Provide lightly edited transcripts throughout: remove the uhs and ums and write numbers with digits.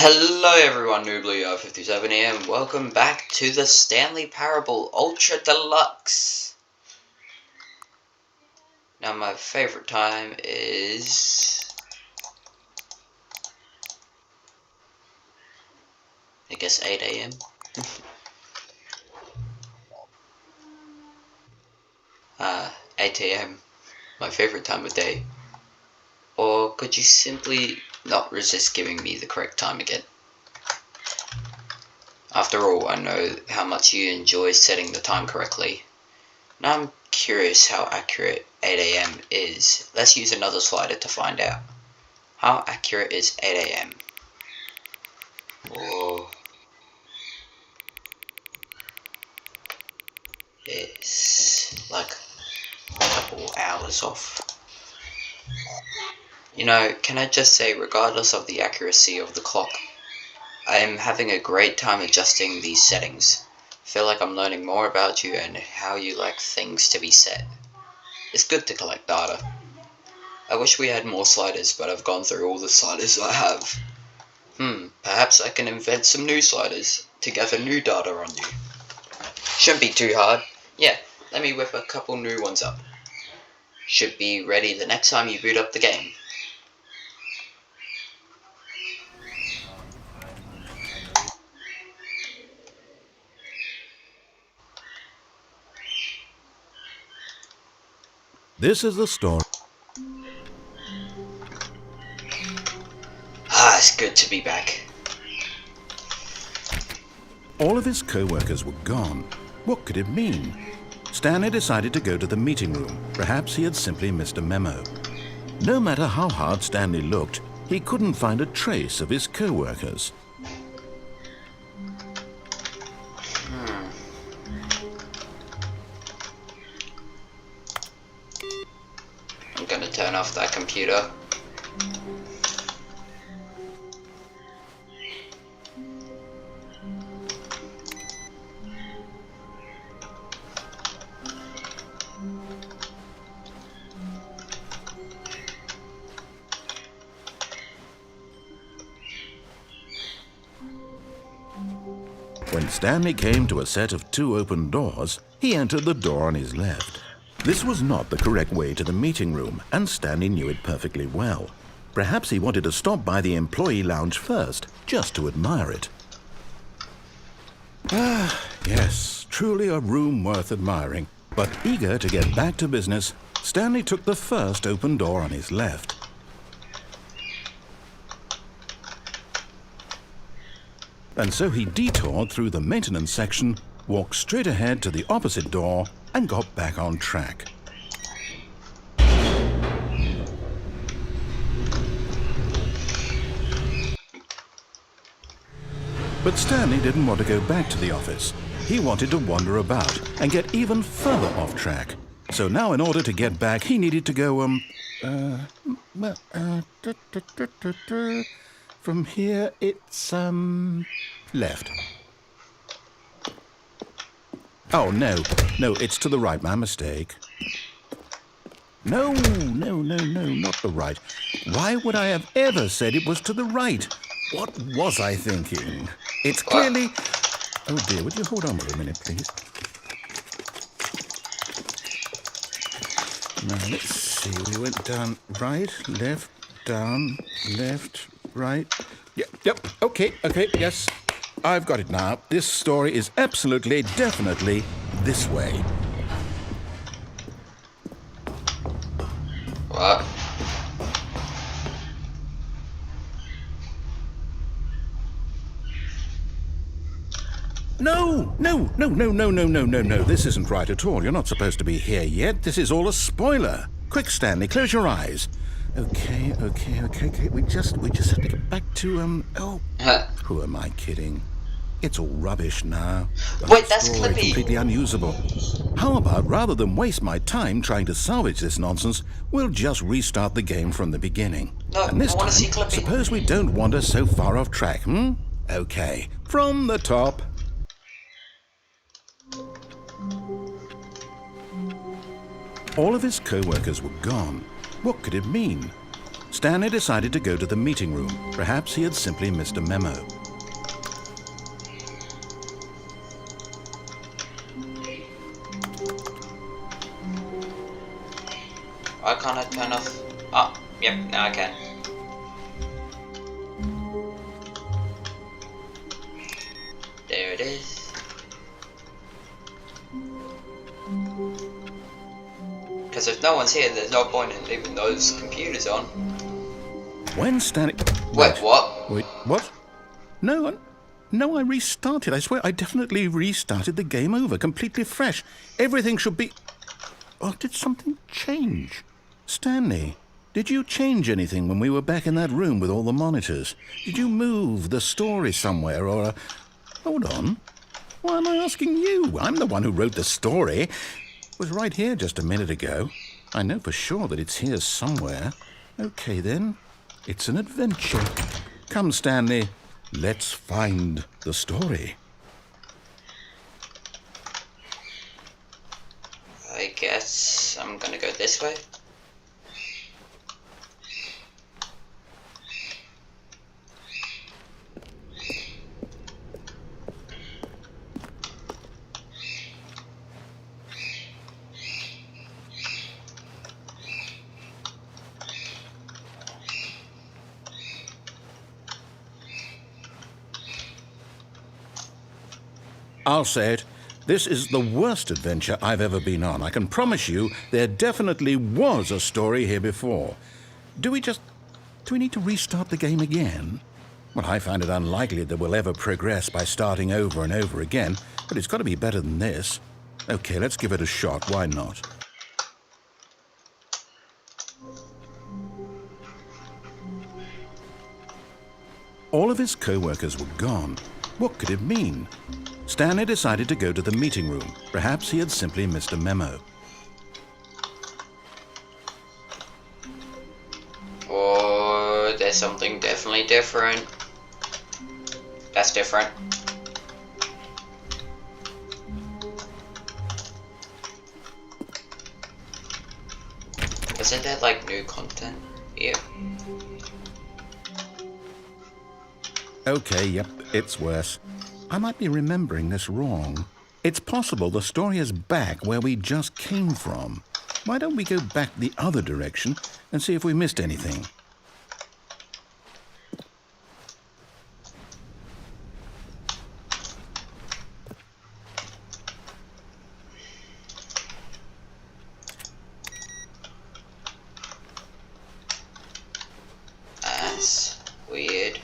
Hello everyone, Noobly57 here, and welcome back to the Stanley Parable Ultra Deluxe. Now my favourite time is, I guess 8 AM. 8 AM, my favourite time of day. Or could you simply not resist giving me the correct time again? After all, I know how much you enjoy setting the time correctly. Now I'm curious how accurate 8 AM is. Let's use another slider to find out. How accurate is 8 AM? Oh, it's like a couple hours off. You know, can I just say, regardless of the accuracy of the clock, I am having a great time adjusting these settings. I feel like I'm learning more about you and how you like things to be set. It's good to collect data. I wish we had more sliders, but I've gone through all the sliders I have. Perhaps I can invent some new sliders to gather new data on you. Shouldn't be too hard. Yeah, let me whip a couple new ones up. Should be ready the next time you boot up the game. This is the story. It's good to be back. All of his co-workers were gone. What could it mean? Stanley decided to go to the meeting room. Perhaps he had simply missed a memo. No matter how hard Stanley looked, he couldn't find a trace of his co-workers. I'm gonna turn off that computer. When Stanley came to a set of 2 open doors, he entered the door on his left. This was not the correct way to the meeting room, and Stanley knew it perfectly well. Perhaps he wanted to stop by the employee lounge first, just to admire it. Yes, truly a room worth admiring. But eager to get back to business, Stanley took the first open door on his left. And so he detoured through the maintenance section, walked straight ahead to the opposite door, and got back on track. But Stanley didn't want to go back to the office. He wanted to wander about and get even further off track. So now in order to get back, he needed to go, from here it's, left. Oh, no, it's to the right, my mistake. No, not the right. Why would I have ever said it was to the right? What was I thinking? It's clearly... Oh dear, would you hold on for a minute, please? Now, let's see, we went down right, left, down, left, right. Yep, okay, yes. I've got it now. This story is absolutely, definitely this way. What? No. This isn't right at all. You're not supposed to be here yet. This is all a spoiler. Quick, Stanley, close your eyes. Okay. We just have to get back to, who am I kidding? It's all rubbish now. Wait, that's story Clippy. Completely unusable. How about, rather than waste my time trying to salvage this nonsense, we'll just restart the game from the beginning. No, and this I wanna time, see Clippy. suppose we don't wander so far off track, Okay, from the top. All of his co-workers were gone. What could it mean? Stanley decided to go to the meeting room. Perhaps he had simply missed a memo. Why can't I turn off? Oh, yep, now I can. There it is. Because if no one's here, there's no point in leaving those computers on. When Stanley... Wait, what? Wait, what? No, I restarted. I swear, I definitely restarted the game over, completely fresh. Everything should be... Oh, did something change? Stanley, did you change anything when we were back in that room with all the monitors? Did you move the story somewhere or... Hold on. Why am I asking you? I'm the one who wrote the story. It was right here just a minute ago. I know for sure that it's here somewhere. Okay, then. It's an adventure. Come, Stanley. Let's find the story. I guess I'm gonna go this way. I'll say it. This is the worst adventure I've ever been on. I can promise you there definitely was a story here before. Do we need to restart the game again? Well, I find it unlikely that we'll ever progress by starting over and over again, but it's got to be better than this. Okay, let's give it a shot. Why not? All of his co-workers were gone. What could it mean? Stanley decided to go to the meeting room. Perhaps he had simply missed a memo. Or there's something definitely different. That's different. Isn't there like new content here? Okay, yep, it's worse. I might be remembering this wrong. It's possible the story is back where we just came from. Why don't we go back the other direction and see if we missed anything? That's weird.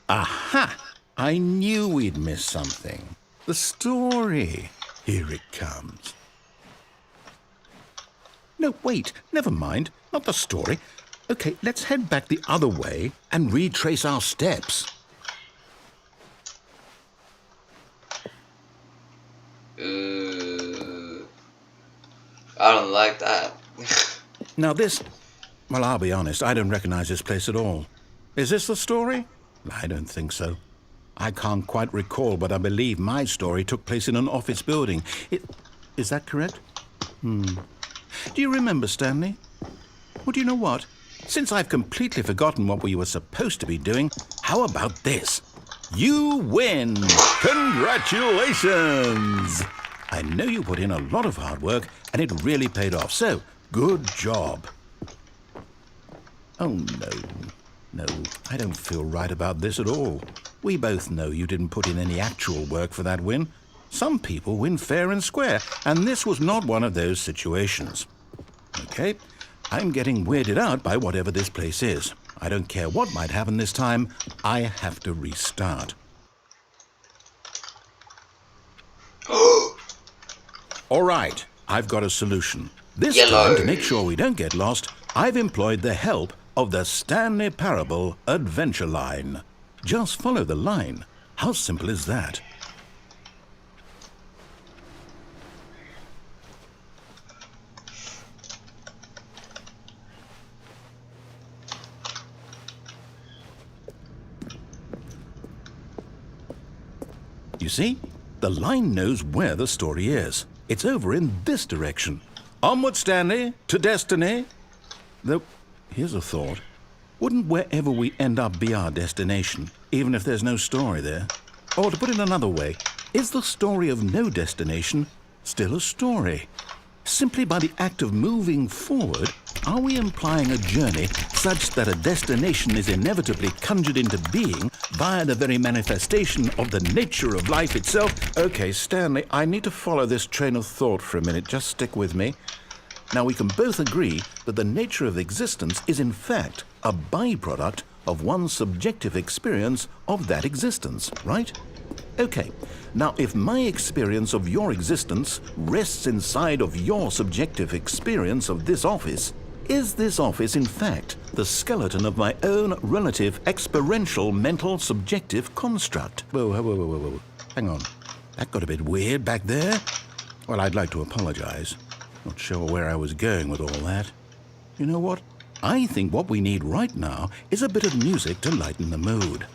Aha! I knew we'd missed something. The story. Here it comes. No, wait. Never mind. Not the story. Okay, let's head back the other way and retrace our steps. Ooh. I don't like that. Now this... Well, I'll be honest. I don't recognize this place at all. Is this the story? I don't think so. I can't quite recall, but I believe my story took place in an office building. Is that correct? Do you remember, Stanley? Well, do you know what? Since I've completely forgotten what we were supposed to be doing, how about this? You win! Congratulations! I know you put in a lot of hard work, and it really paid off, so good job. Oh, no. No, I don't feel right about this at all. We both know you didn't put in any actual work for that win. Some people win fair and square, and this was not one of those situations. Okay, I'm getting weirded out by whatever this place is. I don't care what might happen this time. I have to restart. All right, I've got a solution. This time, to make sure we don't get lost, I've employed the help of the Stanley Parable Adventure Line. Just follow the line. How simple is that? You see? The line knows where the story is. It's over in this direction. Onward, Stanley, to destiny. Here's a thought. Wouldn't wherever we end up be our destination, even if there's no story there? Or to put it another way, is the story of no destination still a story? Simply by the act of moving forward, are we implying a journey such that a destination is inevitably conjured into being via the very manifestation of the nature of life itself? Okay, Stanley, I need to follow this train of thought for a minute. Just stick with me. Now, we can both agree that the nature of existence is in fact a byproduct of one's subjective experience of that existence, right? Okay, now if my experience of your existence rests inside of your subjective experience of this office, is this office in fact the skeleton of my own relative experiential mental subjective construct? Whoa. Hang on. That got a bit weird back there. Well, I'd like to apologize. Not sure where I was going with all that. You know what? I think what we need right now is a bit of music to lighten the mood.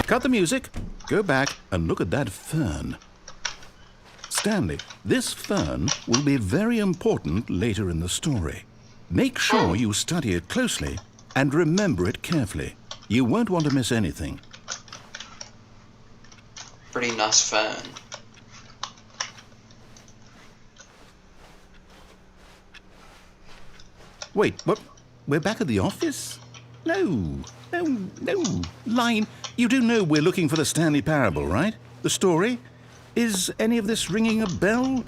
Cut the music, go back and look at that fern. Stanley, this fern will be very important later in the story. Make sure you study it closely and remember it carefully. You won't want to miss anything. Pretty nice fern. Wait, what? We're back at the office? No. Line, you do know we're looking for the Stanley Parable, right? The story? Is any of this ringing a bell?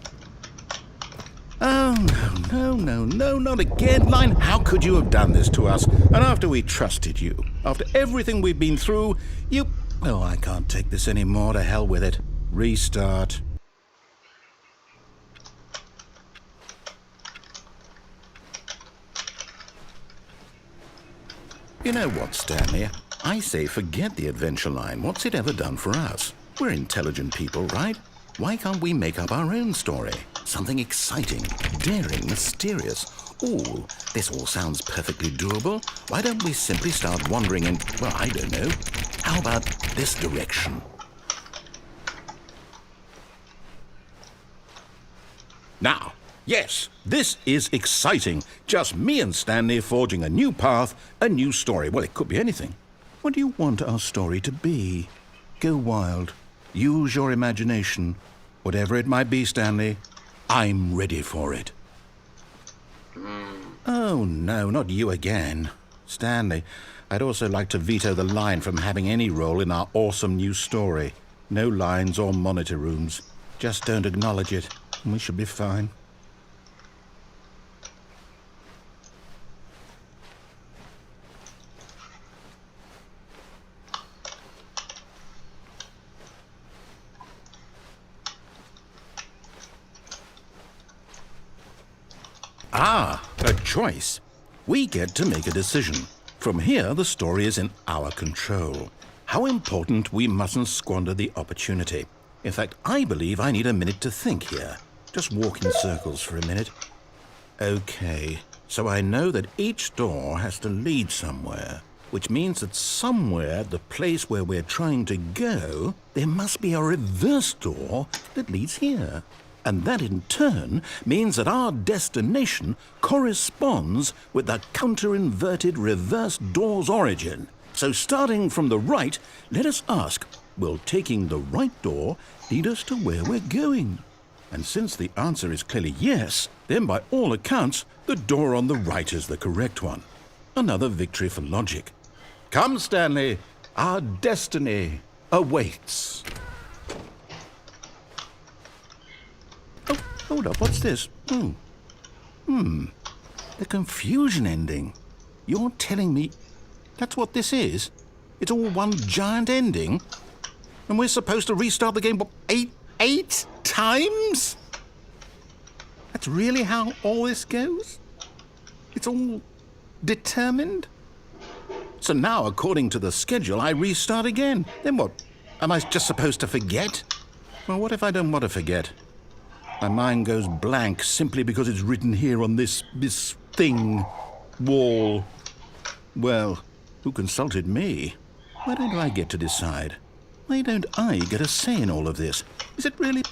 Oh, no, not again. Line, how could you have done this to us? And after we trusted you, after everything we've been through, you... Oh, I can't take this anymore. To hell with it. Restart. You know what, Stanley? I say forget the adventure line. What's it ever done for us? We're intelligent people, right? Why can't we make up our own story? Something exciting, daring, mysterious. Ooh, this all sounds perfectly doable. Why don't we simply start wandering in, well, I don't know. How about this direction? Now, yes, this is exciting. Just me and Stanley forging a new path, a new story. Well, it could be anything. What do you want our story to be? Go wild. Use your imagination. Whatever it might be, Stanley, I'm ready for it. Oh, no, not you again. Stanley, I'd also like to veto the line from having any role in our awesome new story. No lines or monitor rooms. Just don't acknowledge it, and we should be fine. Ah, a choice. We get to make a decision. From here, the story is in our control. How important we mustn't squander the opportunity. In fact, I believe I need a minute to think here. Just walk in circles for a minute. Okay, so I know that each door has to lead somewhere, which means that somewhere, the place where we're trying to go, there must be a reverse door that leads here. And that in turn means that our destination corresponds with the counter-inverted reverse door's origin. So starting from the right, let us ask, will taking the right door lead us to where we're going? And since the answer is clearly yes, then by all accounts, the door on the right is the correct one. Another victory for logic. Come, Stanley, our destiny awaits. Oh, hold up, what's this? The confusion ending. You're telling me that's what this is? It's all one giant ending? And we're supposed to restart the game, what, eight times? That's really how all this goes? It's all determined? So now, according to the schedule, I restart again. Then what? Am I just supposed to forget? Well, what if I don't want to forget? My mind goes blank simply because it's written here on this thing, wall. Well, who consulted me? Why don't I get to decide? Why don't I get a say in all of this? Is it really?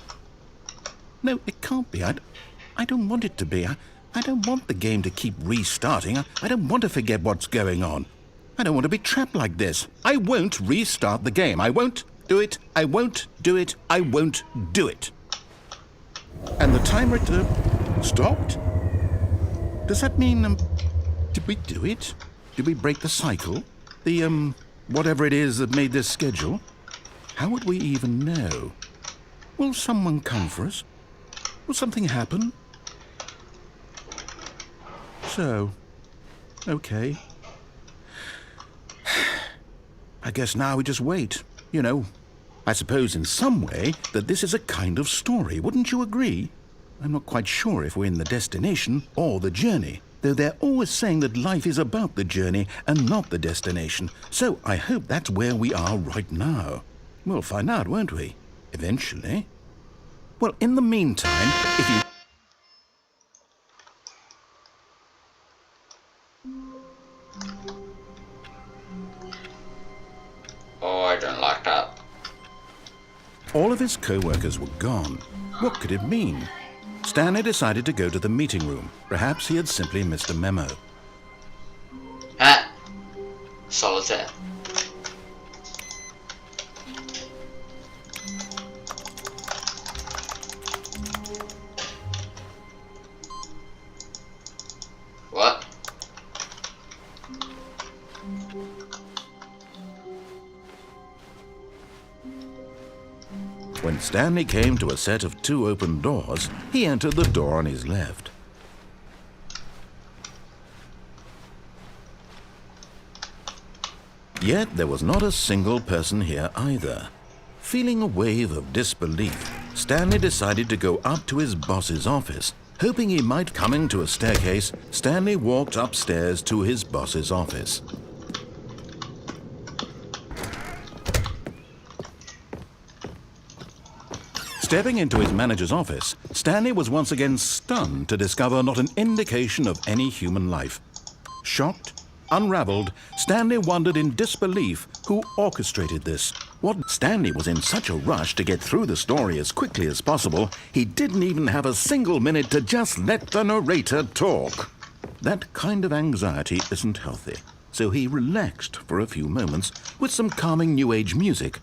No, it can't be. I don't want it to be. I don't want the game to keep restarting. I don't want to forget what's going on. I don't want to be trapped like this. I won't restart the game. I won't do it. I won't do it. I won't do it. And the timer stopped? Does that mean, did we do it? Did we break the cycle? The, whatever it is that made this schedule? How would we even know? Will someone come for us? Will something happen? So, okay. I guess now we just wait, you know. I suppose in some way that this is a kind of story, wouldn't you agree? I'm not quite sure if we're in the destination or the journey, though they're always saying that life is about the journey and not the destination. So I hope that's where we are right now. We'll find out, won't we? Eventually. Well, in the meantime, if you... Oh, I don't like that. All of his co-workers were gone. What could it mean? Stanley decided to go to the meeting room. Perhaps he had simply missed a memo. Solitaire. What? When Stanley came to a set of 2 open doors, he entered the door on his left. Yet there was not a single person here either. Feeling a wave of disbelief, Stanley decided to go up to his boss's office. Hoping he might come into a staircase, Stanley walked upstairs to his boss's office. Stepping into his manager's office, Stanley was once again stunned to discover not an indication of any human life. Shocked, unraveled, Stanley wondered in disbelief who orchestrated this. What Stanley was in such a rush to get through the story as quickly as possible, he didn't even have a single minute to just let the narrator talk. That kind of anxiety isn't healthy, so he relaxed for a few moments with some calming New Age music.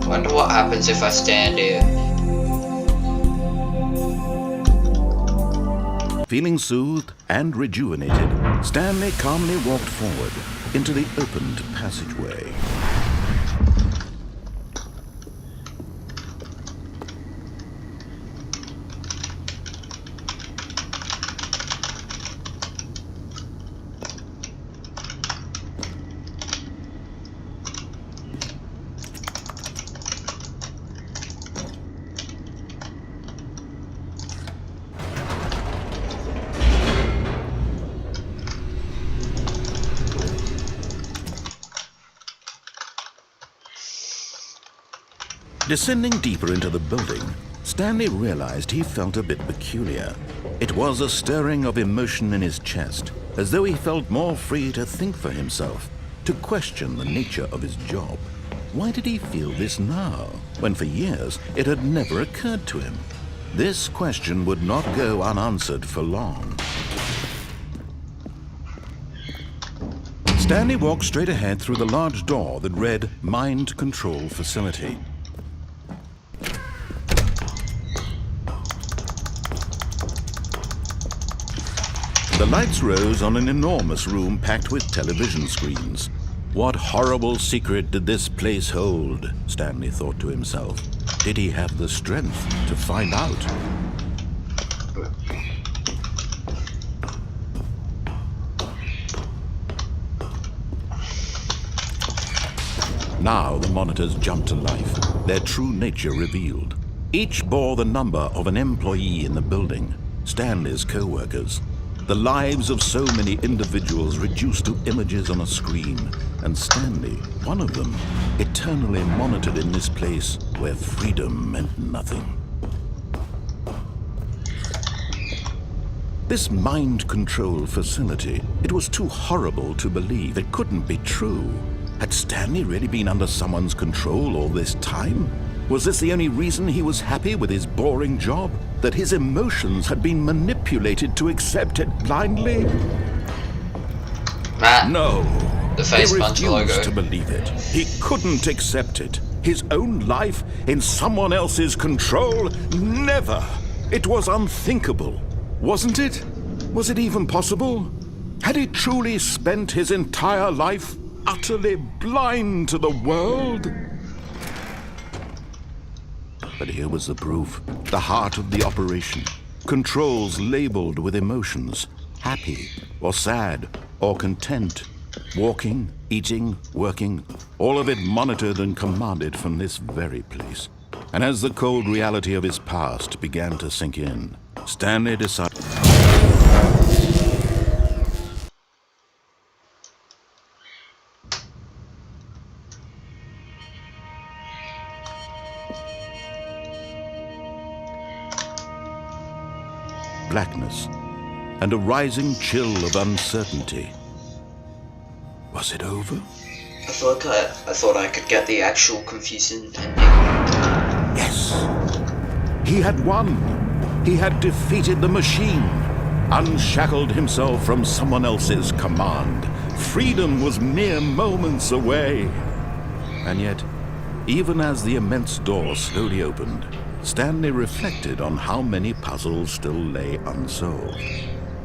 Wonder what happens if I stand here. Feeling soothed and rejuvenated, Stanley calmly walked forward into the opened passageway. Descending deeper into the building, Stanley realized he felt a bit peculiar. It was a stirring of emotion in his chest, as though he felt more free to think for himself, to question the nature of his job. Why did he feel this now, when for years it had never occurred to him? This question would not go unanswered for long. Stanley walked straight ahead through the large door that read Mind Control Facility. The lights rose on an enormous room packed with television screens. What horrible secret did this place hold? Stanley thought to himself. Did he have the strength to find out? Now the monitors jumped to life, their true nature revealed. Each bore the number of an employee in the building, Stanley's co-workers. The lives of so many individuals reduced to images on a screen, and Stanley, one of them, eternally monitored in this place where freedom meant nothing. This mind control facility, it was too horrible to believe. It couldn't be true. Had Stanley really been under someone's control all this time? Was this the only reason he was happy with his boring job? That his emotions had been manipulated to accept it blindly? Matt, no. the face he punch logo. refused to believe it. He couldn't accept it. His own life in someone else's control? Never. It was unthinkable. Wasn't it? Was it even possible? Had he truly spent his entire life utterly blind to the world? But here was the proof, the heart of the operation. Controls labeled with emotions, happy or sad or content. Walking, eating, working, all of it monitored and commanded from this very place. And as the cold reality of his past began to sink in, Stanley decided... blackness, and and a chill of uncertainty. Was it over? I thought I could get the actual confusing ending. Yes. He had won. He had defeated the machine, unshackled himself from someone else's command. Freedom was mere moments away. And yet, even as the immense door slowly opened, Stanley reflected on how many puzzles still lay unsolved.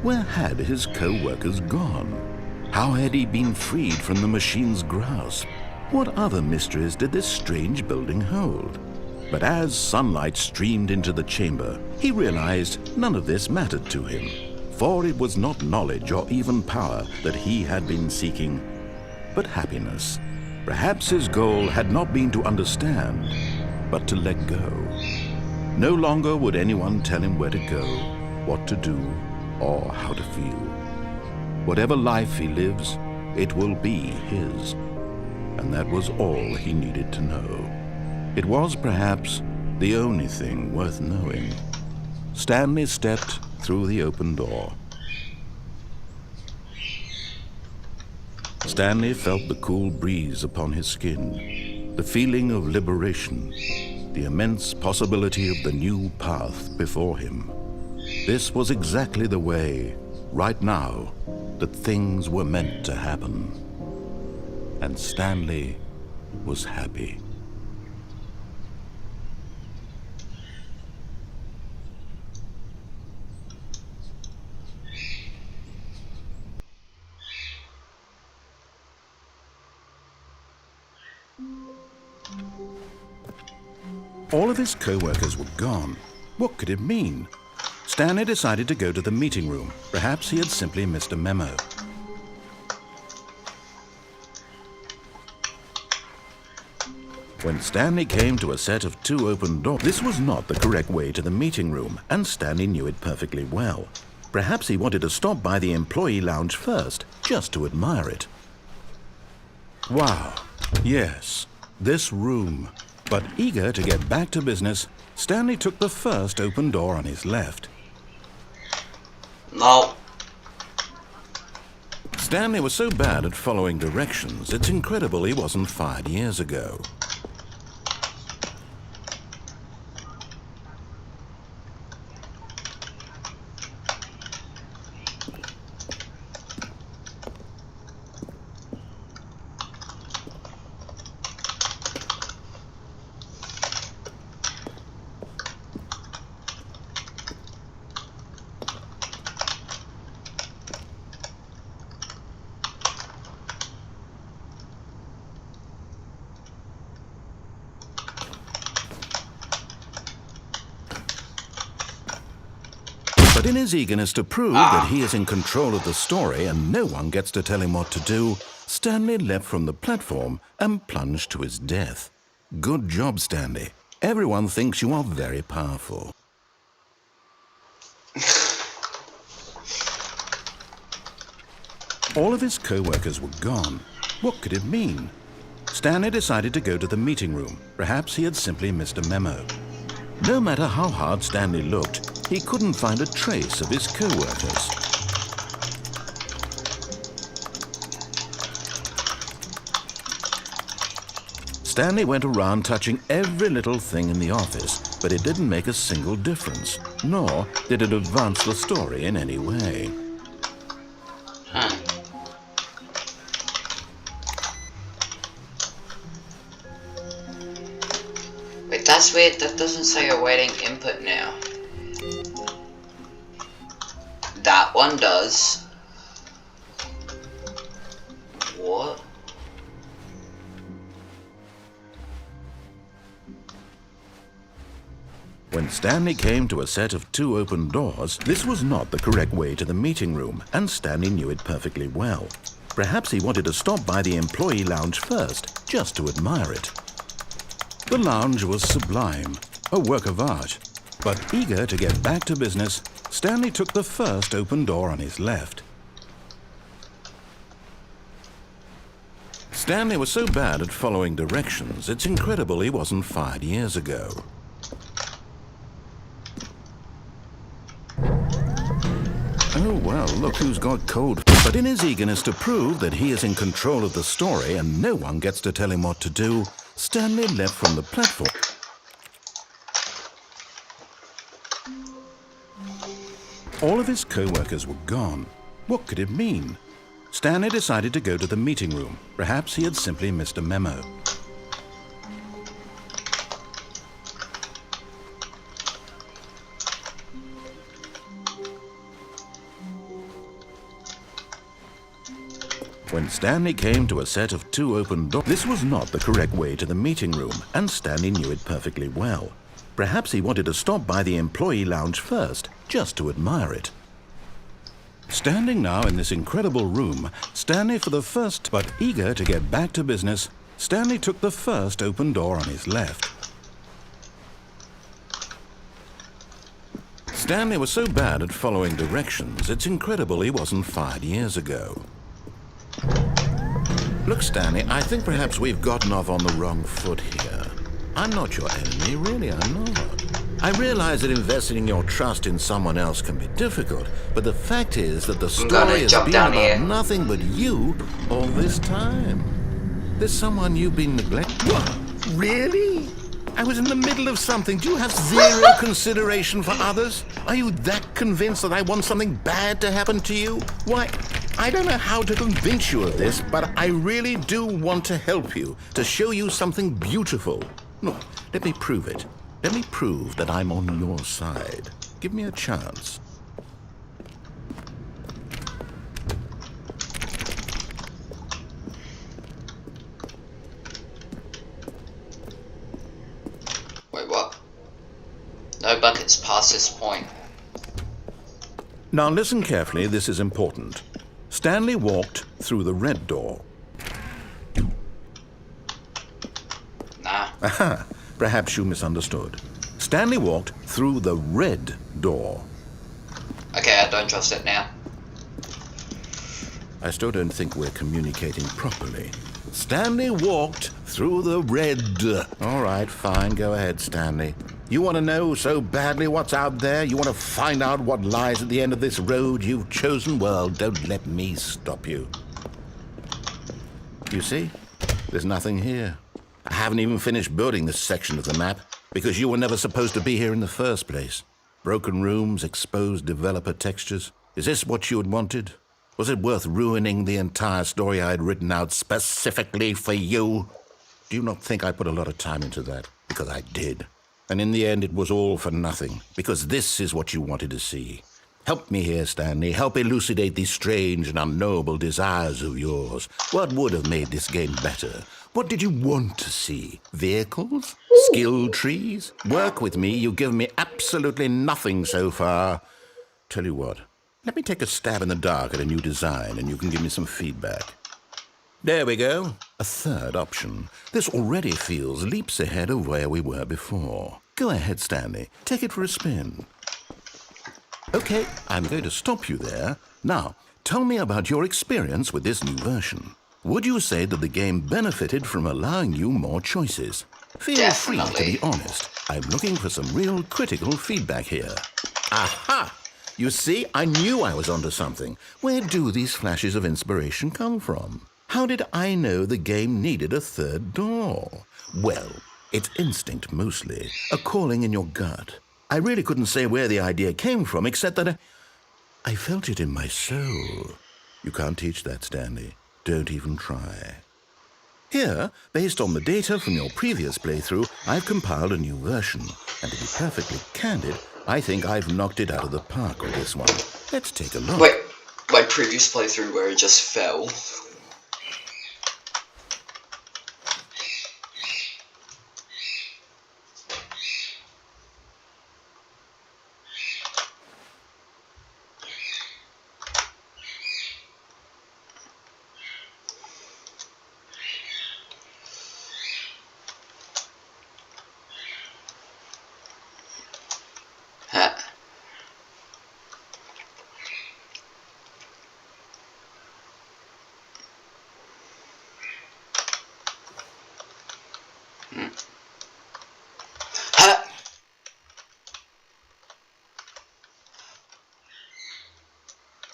Where had his co-workers gone? How had he been freed from the machine's grasp? What other mysteries did this strange building hold? But as sunlight streamed into the chamber, he realized none of this mattered to him, for it was not knowledge or even power that he had been seeking, but happiness. Perhaps his goal had not been to understand, but to let go. No longer would anyone tell him where to go, what to do, or how to feel. Whatever life he lives, it will be his. And that was all he needed to know. It was perhaps the only thing worth knowing. Stanley stepped through the open door. Stanley felt the cool breeze upon his skin, the feeling of liberation, the immense possibility of the new path before him. This was exactly the way, right now, that things were meant to happen. And Stanley was happy. All of his co-workers were gone. What could it mean? Stanley decided to go to the meeting room. Perhaps he had simply missed a memo. When Stanley came to a set of 2 open doors, this was not the correct way to the meeting room, and Stanley knew it perfectly well. Perhaps he wanted to stop by the employee lounge first, just to admire it. Wow, yes, this room. But eager to get back to business, Stanley took the first open door on his left. No. Stanley was so bad at following directions, it's incredible he wasn't fired years ago. But in his eagerness to prove that he is in control of the story and no one gets to tell him what to do, Stanley leapt from the platform and plunged to his death. Good job, Stanley. Everyone thinks you are very powerful. All of his co-workers were gone. What could it mean? Stanley decided to go to the meeting room. Perhaps he had simply missed a memo. No matter how hard Stanley looked, he couldn't find a trace of his co-workers. Stanley went around touching every little thing in the office, but it didn't make a single difference, nor did it advance the story in any way. Wait, that's weird. That doesn't say awaiting input now. That one does. What? When Stanley came to a set of 2 open doors, this was not the correct way to the meeting room, and Stanley knew it perfectly well. Perhaps he wanted to stop by the employee lounge first, just to admire it. The lounge was sublime, a work of art. But eager to get back to business, Stanley took the first open door on his left. Stanley was so bad at following directions, it's incredible he wasn't fired years ago. Oh, well, look who's got cold. But in his eagerness to prove that he is in control of the story and no one gets to tell him what to do, Stanley leapt from the platform. All of his co-workers were gone. What could it mean? Stanley decided to go to the meeting room. Perhaps he had simply missed a memo. When Stanley came to a set of 2 open doors, this was not the correct way to the meeting room, and Stanley knew it perfectly well. Perhaps he wanted to stop by the employee lounge first, just to admire it. Standing now in this incredible room, Stanley for the first, but eager to get back to business, Stanley took the first open door on his left. Stanley was so bad at following directions, it's incredible he wasn't fired years ago. Look, Stanley, I think perhaps we've gotten off on the wrong foot here. I'm not your enemy, really, I'm not. I realize that investing your trust in someone else can be difficult, but the fact is that the story has been about nothing but you all this time. There's someone you've been neglecting. What? Really? I was in the middle of something. Do you have zero consideration for others? Are you that convinced that I want something bad to happen to you? Why, I don't know how to convince you of this, but I really do want to help you, to show you something beautiful. Look, let me prove it. Let me prove that I'm on your side. Give me a chance. Wait, what? No buckets past this point. Now listen carefully, this is important. Stanley walked through the red door. Nah. Aha, perhaps you misunderstood. Stanley walked through the red door. Okay, I don't trust it now. I still don't think we're communicating properly. Stanley walked through the red. All right, fine, go ahead, Stanley. You want to know so badly what's out there? You want to find out what lies at the end of this road you've chosen? Well, don't let me stop you. You see? There's nothing here. I haven't even finished building this section of the map because you were never supposed to be here in the first place. Broken rooms, exposed developer textures. Is this what you had wanted? Was it worth ruining the entire story I had written out specifically for you? Do you not think I put a lot of time into that? Because I did. And in the end, it was all for nothing, because this is what you wanted to see. Help me here, Stanley. Help elucidate these strange and unknowable desires of yours. What would have made this game better? What did you want to see? Vehicles? Skill trees? Work with me. You've given me absolutely nothing so far. Tell you what, let me take a stab in the dark at a new design and you can give me some feedback. There we go. A third option. This already feels leaps ahead of where we were before. Go ahead, Stanley. Take it for a spin. Okay, I'm going to stop you there. Now, tell me about your experience with this new version. Would you say that the game benefited from allowing you more choices? Feel free to be honest. I'm looking for some real critical feedback here. Aha! You see, I knew I was onto something. Where do these flashes of inspiration come from? How did I know the game needed a third door? Well, it's instinct mostly, a calling in your gut. I really couldn't say where the idea came from, except that I felt it in my soul. You can't teach that, Stanley. Don't even try. Here, based on the data from your previous playthrough, I've compiled a new version. And to be perfectly candid, I think I've knocked it out of the park with this one. Let's take a look. Wait, my previous playthrough where it just fell.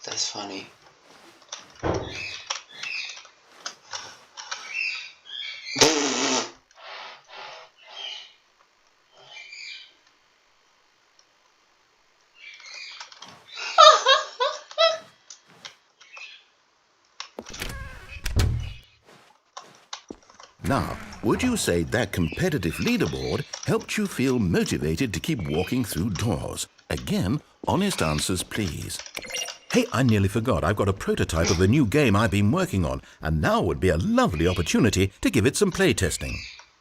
That's funny. Now, would you say that competitive leaderboard helped you feel motivated to keep walking through doors? Again, honest answers, please. Hey, I nearly forgot. I've got a prototype of a new game I've been working on, and now would be a lovely opportunity to give it some playtesting.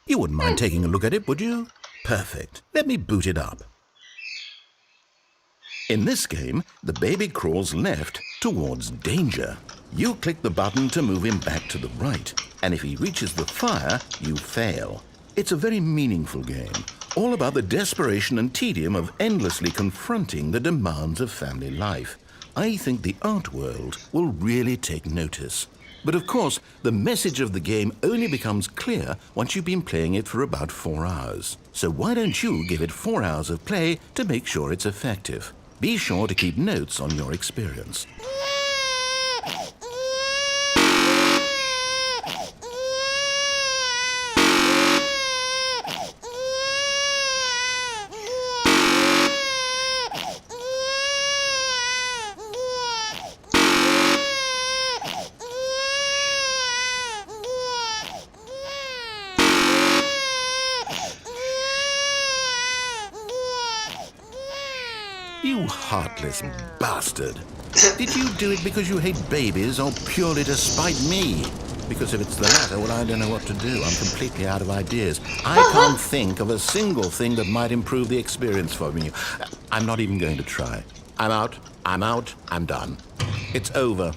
You wouldn't mind taking a look at it, would you? Perfect. Let me boot it up. In this game, the baby crawls left towards danger. You click the button to move him back to the right, and if he reaches the fire, you fail. It's a very meaningful game, all about the desperation and tedium of endlessly confronting the demands of family life. I think the art world will really take notice. But of course, the message of the game only becomes clear once you've been playing it for about 4 hours. So why don't you give it 4 hours of play to make sure it's effective? Be sure to keep notes on your experience. You heartless bastard. Did you do it because you hate babies or purely to spite me? Because if it's the latter, well, I don't know what to do. I'm completely out of ideas. I can't think of a single thing that might improve the experience for me. I'm not even going to try. I'm out, I'm done. It's over.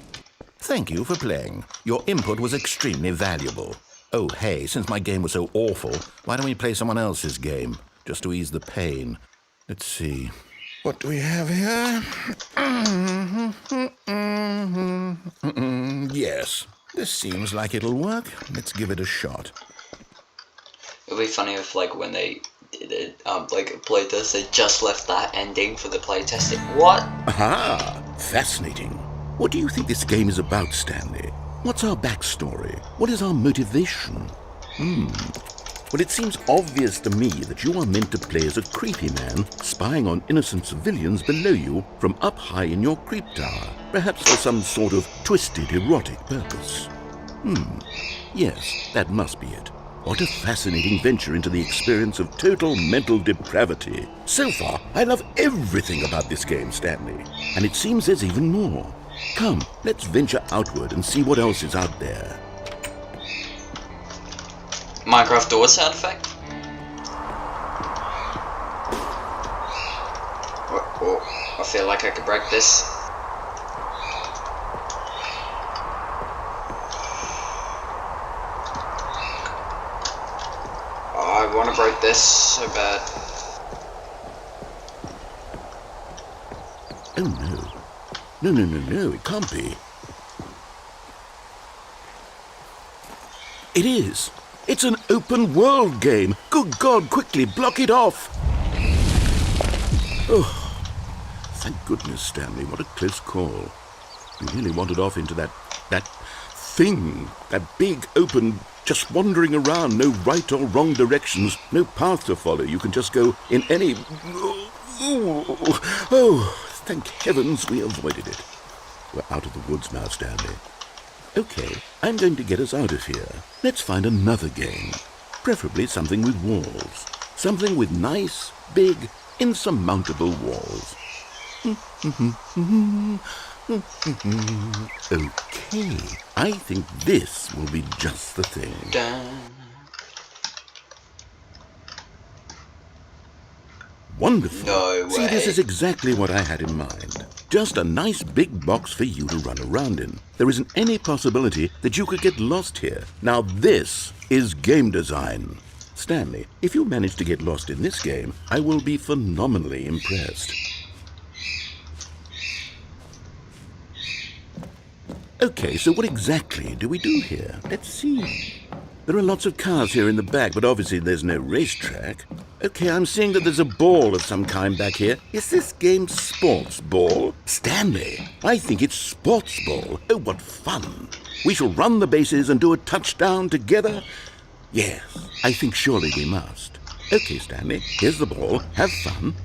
Thank you for playing. Your input was extremely valuable. Oh, hey, since my game was so awful, why don't we play someone else's game? Just to ease the pain. Let's see. What do we have here? Yes, this seems like it'll work. Let's give it a shot. It would be funny if, like, when they did it, like, a playtest, they just left that ending for the playtesting. What? Aha! Fascinating. What do you think this game is about, Stanley? What's our backstory? What is our motivation? Well, it seems obvious to me that you are meant to play as a creepy man spying on innocent civilians below you from up high in your creep tower, perhaps for some sort of twisted, erotic purpose. Yes, that must be it. What a fascinating venture into the experience of total mental depravity. So far, I love everything about this game, Stanley, and it seems there's even more. Come, let's venture outward and see what else is out there. Minecraft door sound effect? Oh, I feel like I could break this. Oh, I want to break this so bad. Oh no. No, it can't be. It is. It's an open world game. Good God, quickly block it off. Oh, thank goodness, Stanley. What a close call. You really wandered off into that thing. That big, open, just wandering around. No right or wrong directions. No path to follow. You can just go in any... Oh, thank heavens we avoided it. We're out of the woods now, Stanley. Okay, I'm going to get us out of here. Let's find another game. Preferably something with walls. Something with nice, big, insurmountable walls. Okay, I think this will be just the thing. Dun. Wonderful. No way. See, this is exactly what I had in mind. Just a nice big box for you to run around in. There isn't any possibility that you could get lost here. Now this is game design. Stanley, if you manage to get lost in this game, I will be phenomenally impressed. Okay, so what exactly do we do here? Let's see. There are lots of cars here in the back, but obviously there's no racetrack. Okay, I'm seeing that there's a ball of some kind back here. Is this game sports ball? Stanley, I think it's sports ball. Oh, what fun. We shall run the bases and do a touchdown together. Yes, I think surely we must. Okay, Stanley, here's the ball. Have fun.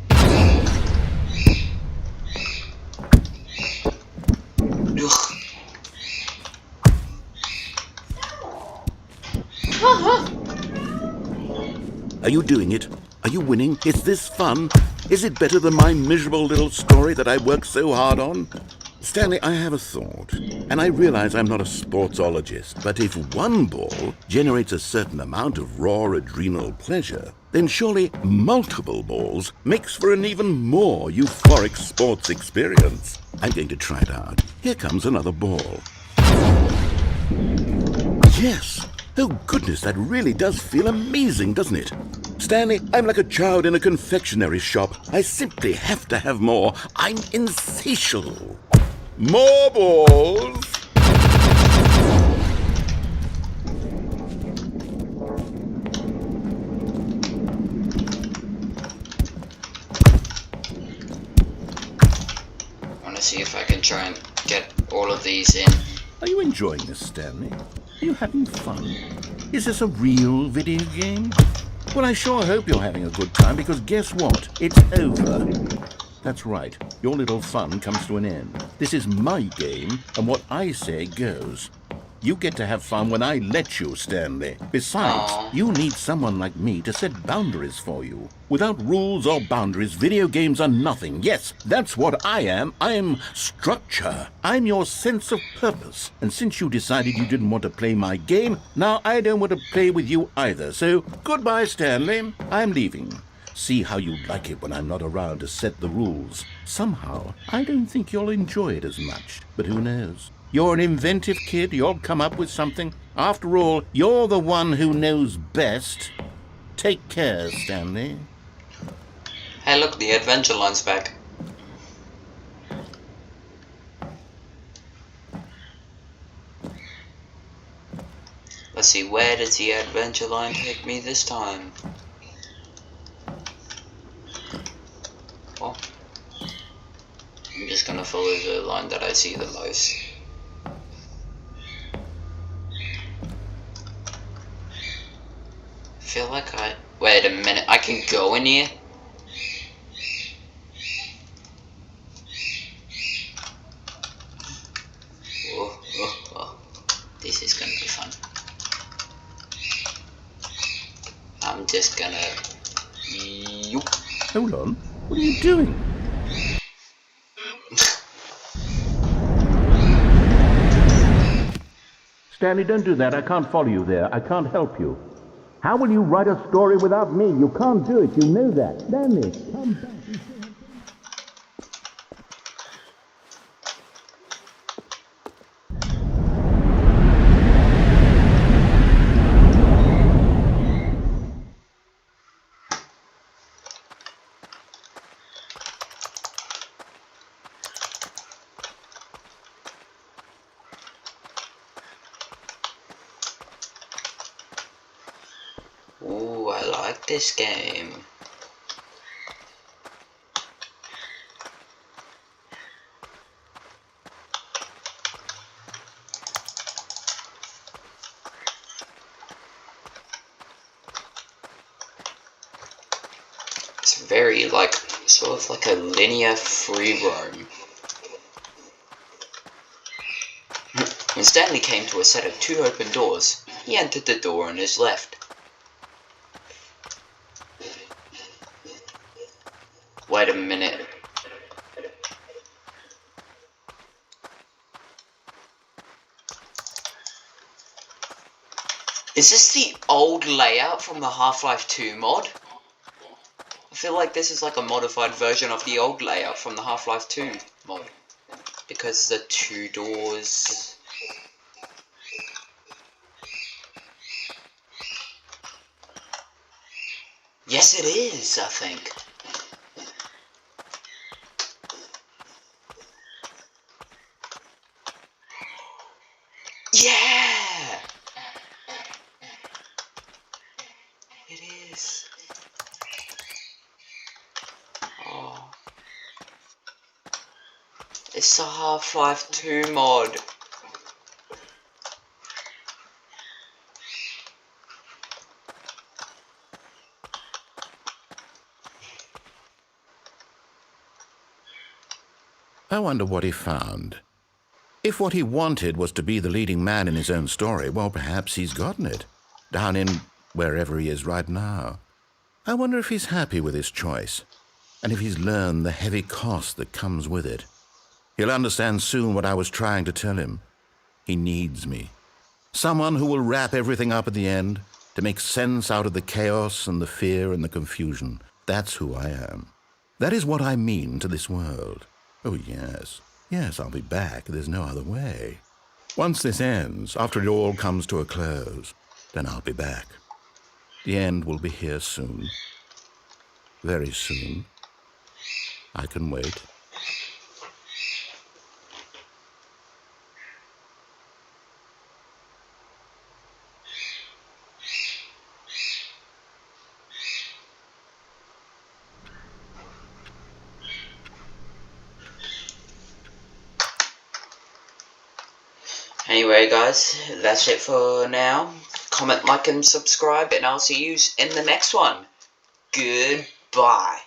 Are you doing it? Are you winning? Is this fun? Is it better than my miserable little story that I worked so hard on? Stanley, I have a thought, and I realize I'm not a sportsologist, but if one ball generates a certain amount of raw adrenal pleasure, then surely multiple balls makes for an even more euphoric sports experience. I'm going to try it out. Here comes another ball. Yes! Oh goodness, that really does feel amazing, doesn't it? Stanley, I'm like a child in a confectionery shop. I simply have to have more. I'm insatiable. More balls! I want to see if I can try and get all of these in. Are you enjoying this, Stanley? Are you having fun? Is this a real video game? Well, I sure hope you're having a good time, because guess what? It's over. That's right. Your little fun comes to an end. This is my game, and what I say goes. You get to have fun when I let you, Stanley. Besides, you need someone like me to set boundaries for you. Without rules or boundaries, video games are nothing. Yes, that's what I am. I'm structure. I'm your sense of purpose. And since you decided you didn't want to play my game, now I don't want to play with you either. So, goodbye, Stanley. I'm leaving. See how you like it when I'm not around to set the rules. Somehow, I don't think you'll enjoy it as much. But who knows? You're an inventive kid. You'll come up with something. After all, you're the one who knows best. Take care, Stanley. Hey look, the adventure line's back. Let's see, where does the adventure line take me this time? Well, I'm just gonna follow the line that I see the most. I feel like wait a minute, I can go in here? Whoa. This is gonna be fun. I'm just gonna... Hold on. What are you doing? Stanley, don't do that. I can't follow you there. I can't help you. How will you write a story without me? You can't do it. You know that. Stanley, come back. Ooh, I like this game. It's very, like, sort of like a linear free roam. When Stanley came to a set of 2 open doors, he entered the door on his left. Wait a minute. Is this the old layout from the Half-Life 2 mod? I feel like this is like a modified version of the old layout from the Half-Life 2 mod. Because the 2 doors... Yes, it is, I think. Yeah! It is. Oh. It's the Half-Life 2 mod. I wonder what he found. If what he wanted was to be the leading man in his own story, well, perhaps he's gotten it, down in wherever he is right now. I wonder if he's happy with his choice, and if he's learned the heavy cost that comes with it. He'll understand soon what I was trying to tell him. He needs me. Someone who will wrap everything up at the end, to make sense out of the chaos and the fear and the confusion. That's who I am. That is what I mean to this world. Oh, yes. Yes, I'll be back. There's no other way. Once this ends, after it all comes to a close, then I'll be back. The end will be here soon. Very soon. I can wait. Anyway, guys, that's it for now. Comment, like, and subscribe, and I'll see you in the next one. Goodbye.